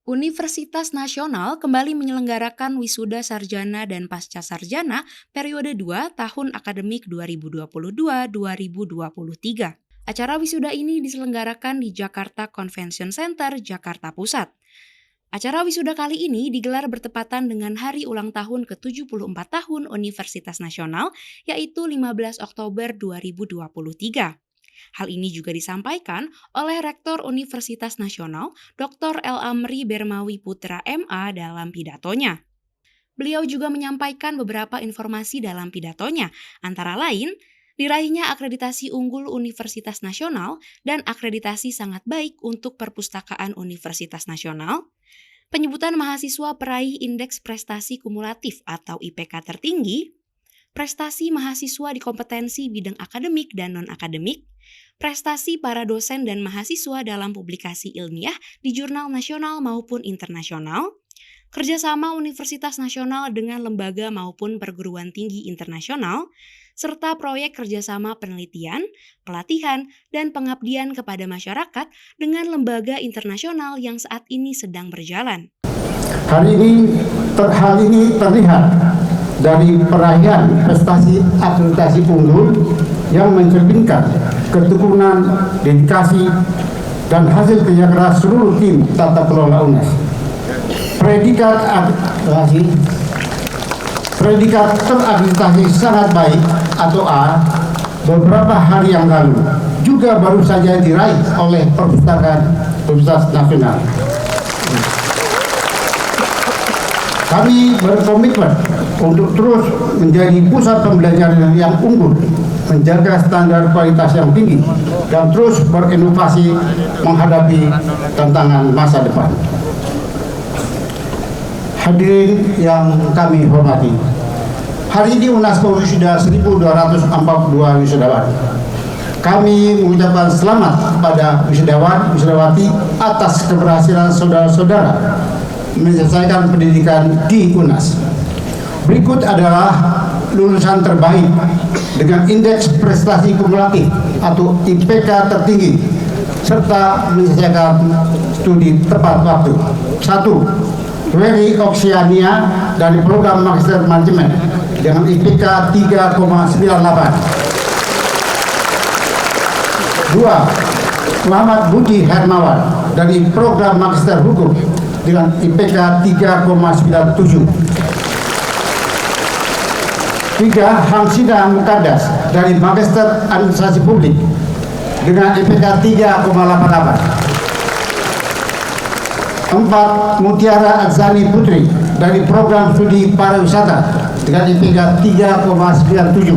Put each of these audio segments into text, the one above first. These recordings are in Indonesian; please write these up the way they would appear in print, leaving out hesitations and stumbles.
Universitas Nasional kembali menyelenggarakan wisuda sarjana dan pasca sarjana periode 2 tahun akademik 2022-2023. Acara wisuda ini diselenggarakan di Jakarta Convention Center, Jakarta Pusat. Acara wisuda kali ini digelar bertepatan dengan hari ulang tahun ke-74 tahun Universitas Nasional, yaitu 15 Oktober 2023. Hal ini juga disampaikan oleh Rektor Universitas Nasional, Dr. El Amri Bermawi Putra MA dalam pidatonya. Beliau juga menyampaikan beberapa informasi dalam pidatonya, antara lain, diraihnya akreditasi unggul Universitas Nasional dan akreditasi sangat baik untuk Perpustakaan Universitas Nasional, penyebutan mahasiswa peraih Indeks Prestasi Kumulatif atau IPK tertinggi, prestasi mahasiswa di kompetensi bidang akademik dan non-akademik, prestasi para dosen dan mahasiswa dalam publikasi ilmiah di jurnal nasional maupun internasional, kerjasama Universitas Nasional dengan lembaga maupun perguruan tinggi internasional, serta proyek kerjasama penelitian, pelatihan, dan pengabdian kepada masyarakat dengan lembaga internasional yang saat ini sedang berjalan. Hal ini terlihat dari perayaan prestasi akreditasi unggul yang mencerminkan ketekunan, dedikasi, dan hasil kerja keras seluruh tim tata kelola UNES. Predikat terakreditasi sangat baik atau A beberapa hari yang lalu juga baru saja diraih oleh Perpustakaan Universitas Nasional. Kami berkomitmen untuk terus menjadi pusat pembelajaran yang unggul, menjaga standar kualitas yang tinggi, dan terus berinovasi menghadapi tantangan masa depan. Hadirin yang kami hormati, hari ini UNAS wisuda 1.242 wisudawan. Kami mengucapkan selamat kepada wisudawan, wisudawati atas keberhasilan saudara-saudara menyelesaikan pendidikan di UNAS. Berikut adalah lulusan terbaik dengan indeks prestasi kumulatif atau IPK tertinggi serta menyelesaikan studi tepat waktu. 1. Wery Oksiania dari program Magister Manajemen dengan IPK 3,98. 2. Muhammad Budi Hermawan dari program Magister Hukum dengan IPK 3,97. 3. Hamsida Mukadas dari Magister Administrasi Publik dengan IPK 3,88. 4. Mutiara Adzani Putri dari program studi pariwisata dengan IPK 3,97.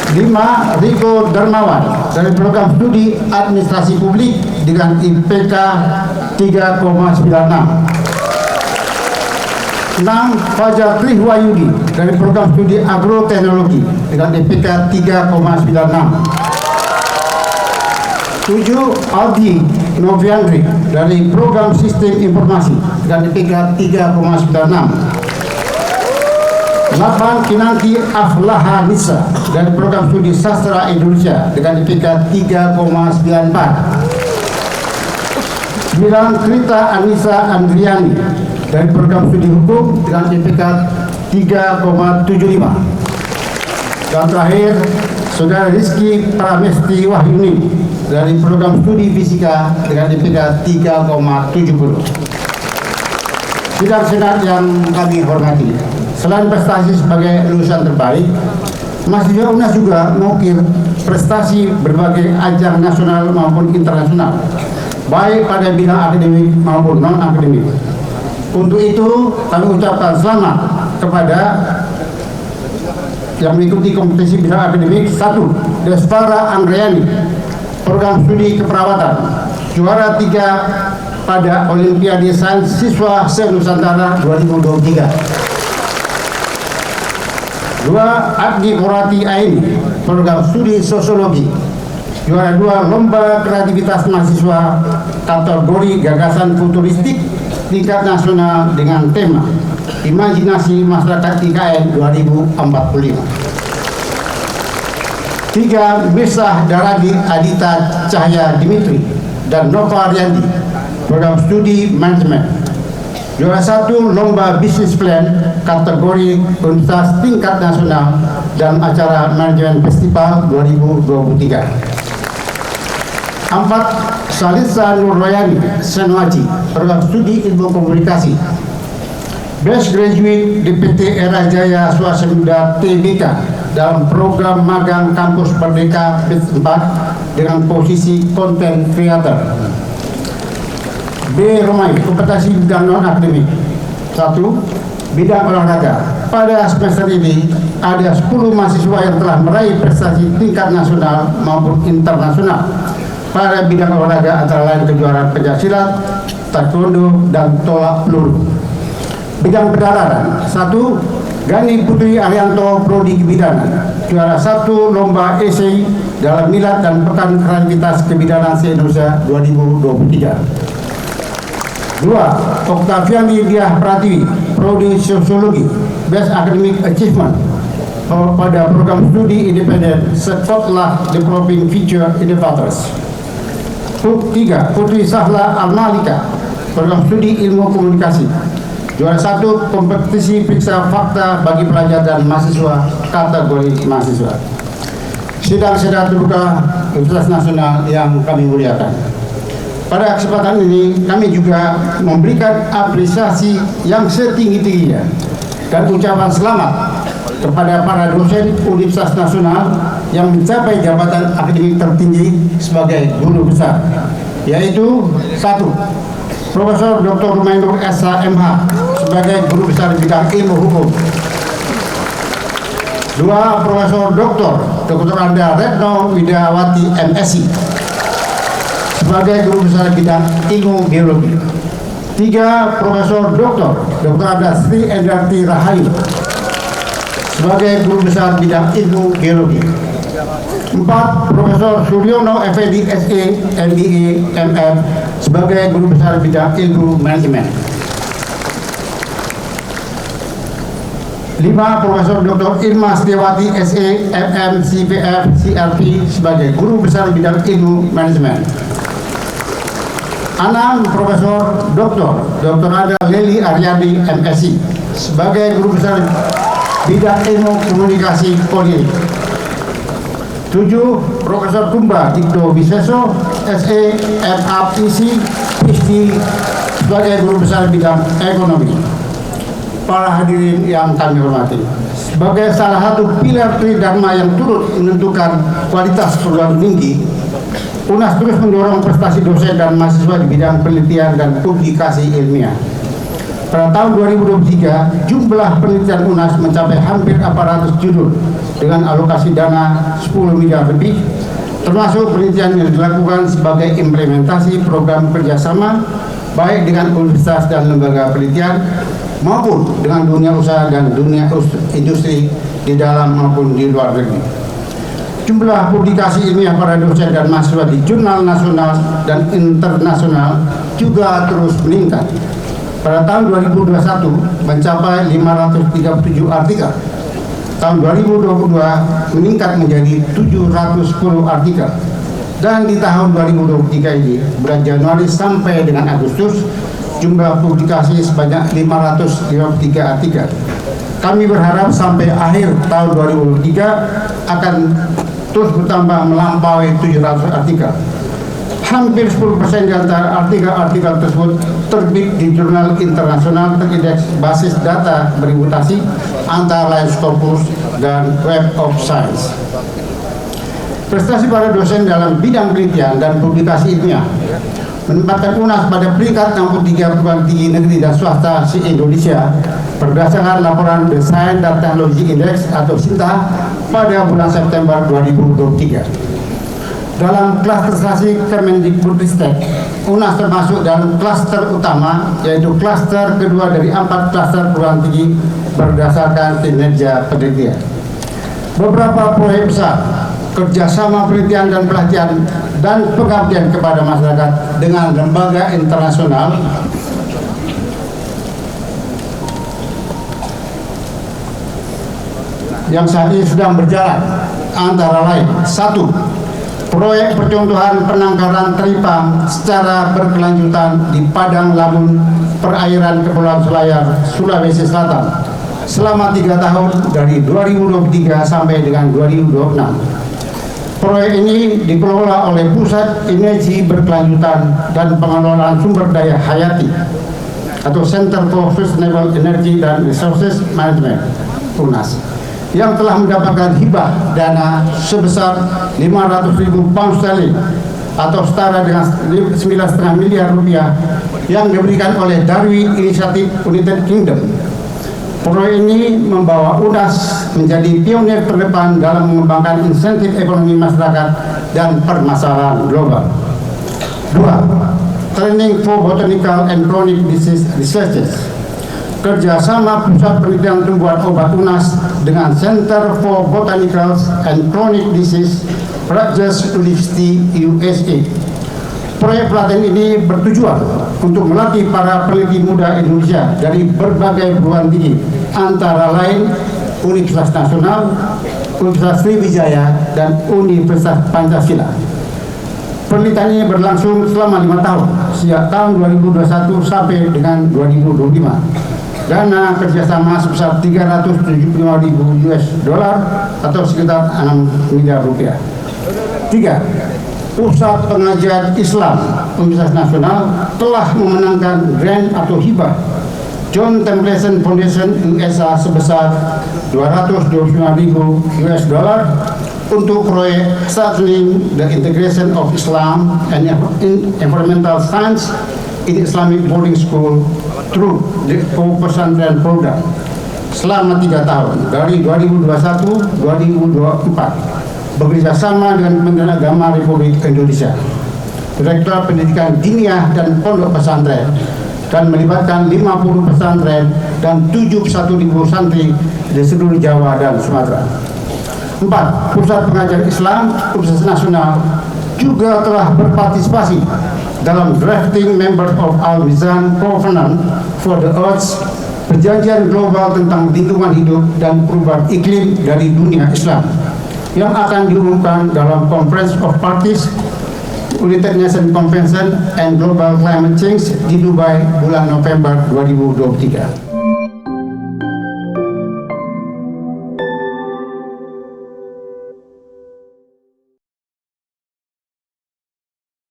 5. Riko Darmawan dari program studi administrasi publik dengan IPK 3,96. 6. Fajar Trihwayudi dari program studi agroteknologi dengan IPK 3,96. 7. Aldi Noviandri dari program sistem informasi dengan IPK 3,96. 8. Kinanti Aflaha Nisa dari program studi sastra Indonesia dengan IPK 3,94. 9. Krita Anissa Andriani dari program studi hukum dengan IPK 3,75. Dan terakhir, Saudara Rizky Pramesti Wahyuni dari program studi fisika dengan IPK 3,70. Sidang senat yang kami hormati, selain prestasi sebagai lulusan terbaik, mahasiswa UNAS juga mengukir prestasi berbagai ajang nasional maupun internasional, baik pada bidang akademik maupun non-akademik. Untuk itu, kami ucapkan selamat kepada yang mengikuti kompetisi bidang akademik. 1. Desvara Anggreni, program studi keperawatan, juara 3 pada Olimpiade Sains Siswa se-Nusantara 2023. 2. Agni Murati Aini, program studi sosiologi, juara 2 lomba kreativitas mahasiswa kategori gagasan futuristik tingkat nasional dengan tema Imajinasi Masyarakat IKN 2045. 3. Misah Daragi Adita Cahya Dimitri dan Nova Ariandi, program studi manajemen. Juara 1 lomba bisnis plan kategori universitas tingkat nasional dalam acara manajemen festival 2023. 4. Salisa Nurwayani Senwaji, program studi ilmu komunikasi. Best Graduate DPT Era Jaya Swasembada TBK dalam program magang kampus Merdeka Batch 4 dengan posisi content creator. B. Romai, kompetensi bidang non-akademik. 1. Bidang olahraga. Pada semester ini ada 10 mahasiswa yang telah meraih prestasi tingkat nasional maupun internasional pada bidang olahraga, antara lain kejuaraan pencaksilat, taekwondo, dan tolak peluru. Bidang pedalarang. 1. Gani Putri Arianto, Prodi Kebidanan, juara 1 lomba esai dalam Milad dan Pekan Kreativitas Kebidanan se-Indonesia 2023. 2. Oktaviani Diah Pratiwi, Prodi Sosiologi, Best Academic Achievement pada program studi independen Sekolah Developing Future Innovators. 3. Putri Sahla Almalika, program studi ilmu komunikasi, juara 1 kompetisi periksa fakta bagi pelajar dan mahasiswa kategori mahasiswa. Sidang terbuka Universitas Nasional yang kami muliakan. Pada kesempatan ini kami juga memberikan apresiasi yang setinggi-tingginya dan ucapan selamat kepada para dosen Universitas Nasional yang mencapai jabatan akademik tertinggi sebagai guru besar, yaitu 1. Profesor Dr. Rumainur SH.MH sebagai guru besar bidang ilmu hukum. 2. Profesor Dr. Anda Retno Widawati MSc sebagai guru besar bidang ilmu biologi. 3. Profesor Dr. Anda Sri Endarti Rahayu sebagai guru besar bidang ilmu biologi. 4. Profesor Suryono Effendi SE MBA MM sebagai guru besar bidang ilmu manajemen. 5. Profesor Dr. Irma Setiawati SE MM CPF CRP sebagai guru besar bidang ilmu manajemen. 6. Profesor Dr. Ada Leli Aryadi MSc sebagai guru besar bidang ilmu komunikasi politik. 7. Profesor Kumba Dikto Wiseso SE MAPC PhD sebagai guru besar bidang ekonomi. Para hadirin yang kami hormati, sebagai salah satu pilar tridharma yang turut menentukan kualitas perguruan tinggi, UNAS terus mendorong prestasi dosen dan mahasiswa di bidang penelitian dan publikasi ilmiah. Pada tahun 2023, jumlah penelitian UNAS mencapai hampir 400 judul dengan alokasi dana 10 miliar lebih, termasuk penelitian yang dilakukan sebagai implementasi program kerjasama baik dengan universitas dan lembaga penelitian maupun dengan dunia usaha dan dunia industri di dalam maupun di luar negeri. Jumlah publikasi ilmiah para dosen dan mahasiswa di jurnal nasional dan internasional juga terus meningkat. Pada tahun 2021 mencapai 537 artikel. Tahun 2022 meningkat menjadi 710 artikel. Dan di tahun 2023 ini, bulan Januari sampai dengan Agustus, jumlah publikasi sebanyak 553 artikel. Kami berharap sampai akhir tahun 2023 akan terus bertambah melampaui 700 artikel. Hampir 10% di antara artikel-artikel tersebut terbit di jurnal internasional terindeks basis data bermutasi antara lain Scopus dan Web of Science. Prestasi para dosen dalam bidang penelitian dan publikasi ilmiah menempatkan UNAS pada peringkat 63 perguruan tinggi negeri dan swasta se-Indonesia berdasarkan laporan The Science and Technology Index atau SINTA pada bulan September 2023. Dalam klaster prestasi Kemendikbudristek, UNAS termasuk dalam klaster utama, yaitu klaster kedua dari 4 klaster perguruan tinggi berdasarkan kinerja penelitian. Beberapa proyek besar kerjasama penelitian dan pelatihan dan pengabdian kepada masyarakat dengan lembaga internasional yang saat ini sedang berjalan, antara lain: 1. proyek percontohan penangkaran teripang secara berkelanjutan di Padang Lamun, perairan Kepulauan Selayar, Sulawesi Selatan selama 3 tahun dari 2023 sampai dengan 2026. Proyek ini dikelola oleh Pusat Energi Berkelanjutan dan Pengelolaan Sumber Daya Hayati atau Center for Sustainable Energy and Resources Management (PUNAS), yang telah mendapatkan hibah dana sebesar 500.000 pound sterling atau setara dengan 9,5 miliar rupiah yang diberikan oleh Darwin Initiative United Kingdom. Proyek ini membawa UNAS menjadi pionir terdepan dalam mengembangkan insentif ekonomi masyarakat dan permasalahan global. 2. Training for Botanical and Chronic Disease Researchers. Kerjasama Pusat Penelitian Tumbuhan Obat UNAS dengan Center for Botanical and Chronic Disease Rutgers University USA. Proyek pelatihan ini bertujuan untuk melatih para peneliti muda Indonesia dari berbagai perguruan tinggi, antara lain Universitas Nasional, Universitas Sriwijaya, dan Universitas Pancasila. Penelitian ini berlangsung selama 5 tahun, sejak tahun 2021 sampai dengan 2025. Dana kerjasama sebesar 375.000 US dollar atau sekitar 6 miliar rupiah. 3. Pusat Pengajian Islam Universitas Nasional telah memenangkan grant atau hibah John Templeton Foundation USA sebesar 225.000 US dollar untuk proyek Strengthening the Integration of Islam and Environmental Science in Islamic Boarding School through the Pesantren Program selama 3 tahun dari 2021-2024. Bekerjasama dengan Kementerian Agama Republik Indonesia, Direktorat Pendidikan Diniyah dan Pondok Pesantren, dan melibatkan 50 pesantren dan 71.000 santri di seluruh Jawa dan Sumatera. 4. Pusat Pengajian Islam Universitas Nasional juga telah berpartisipasi dalam drafting Members of Al-Mizan Covenant for the Earth, perjanjian global tentang lingkungan hidup dan perubahan iklim dari dunia Islam, yang akan diumumkan dalam Conference of Parties United Nations Convention and Global Climate Change di Dubai bulan November 2023.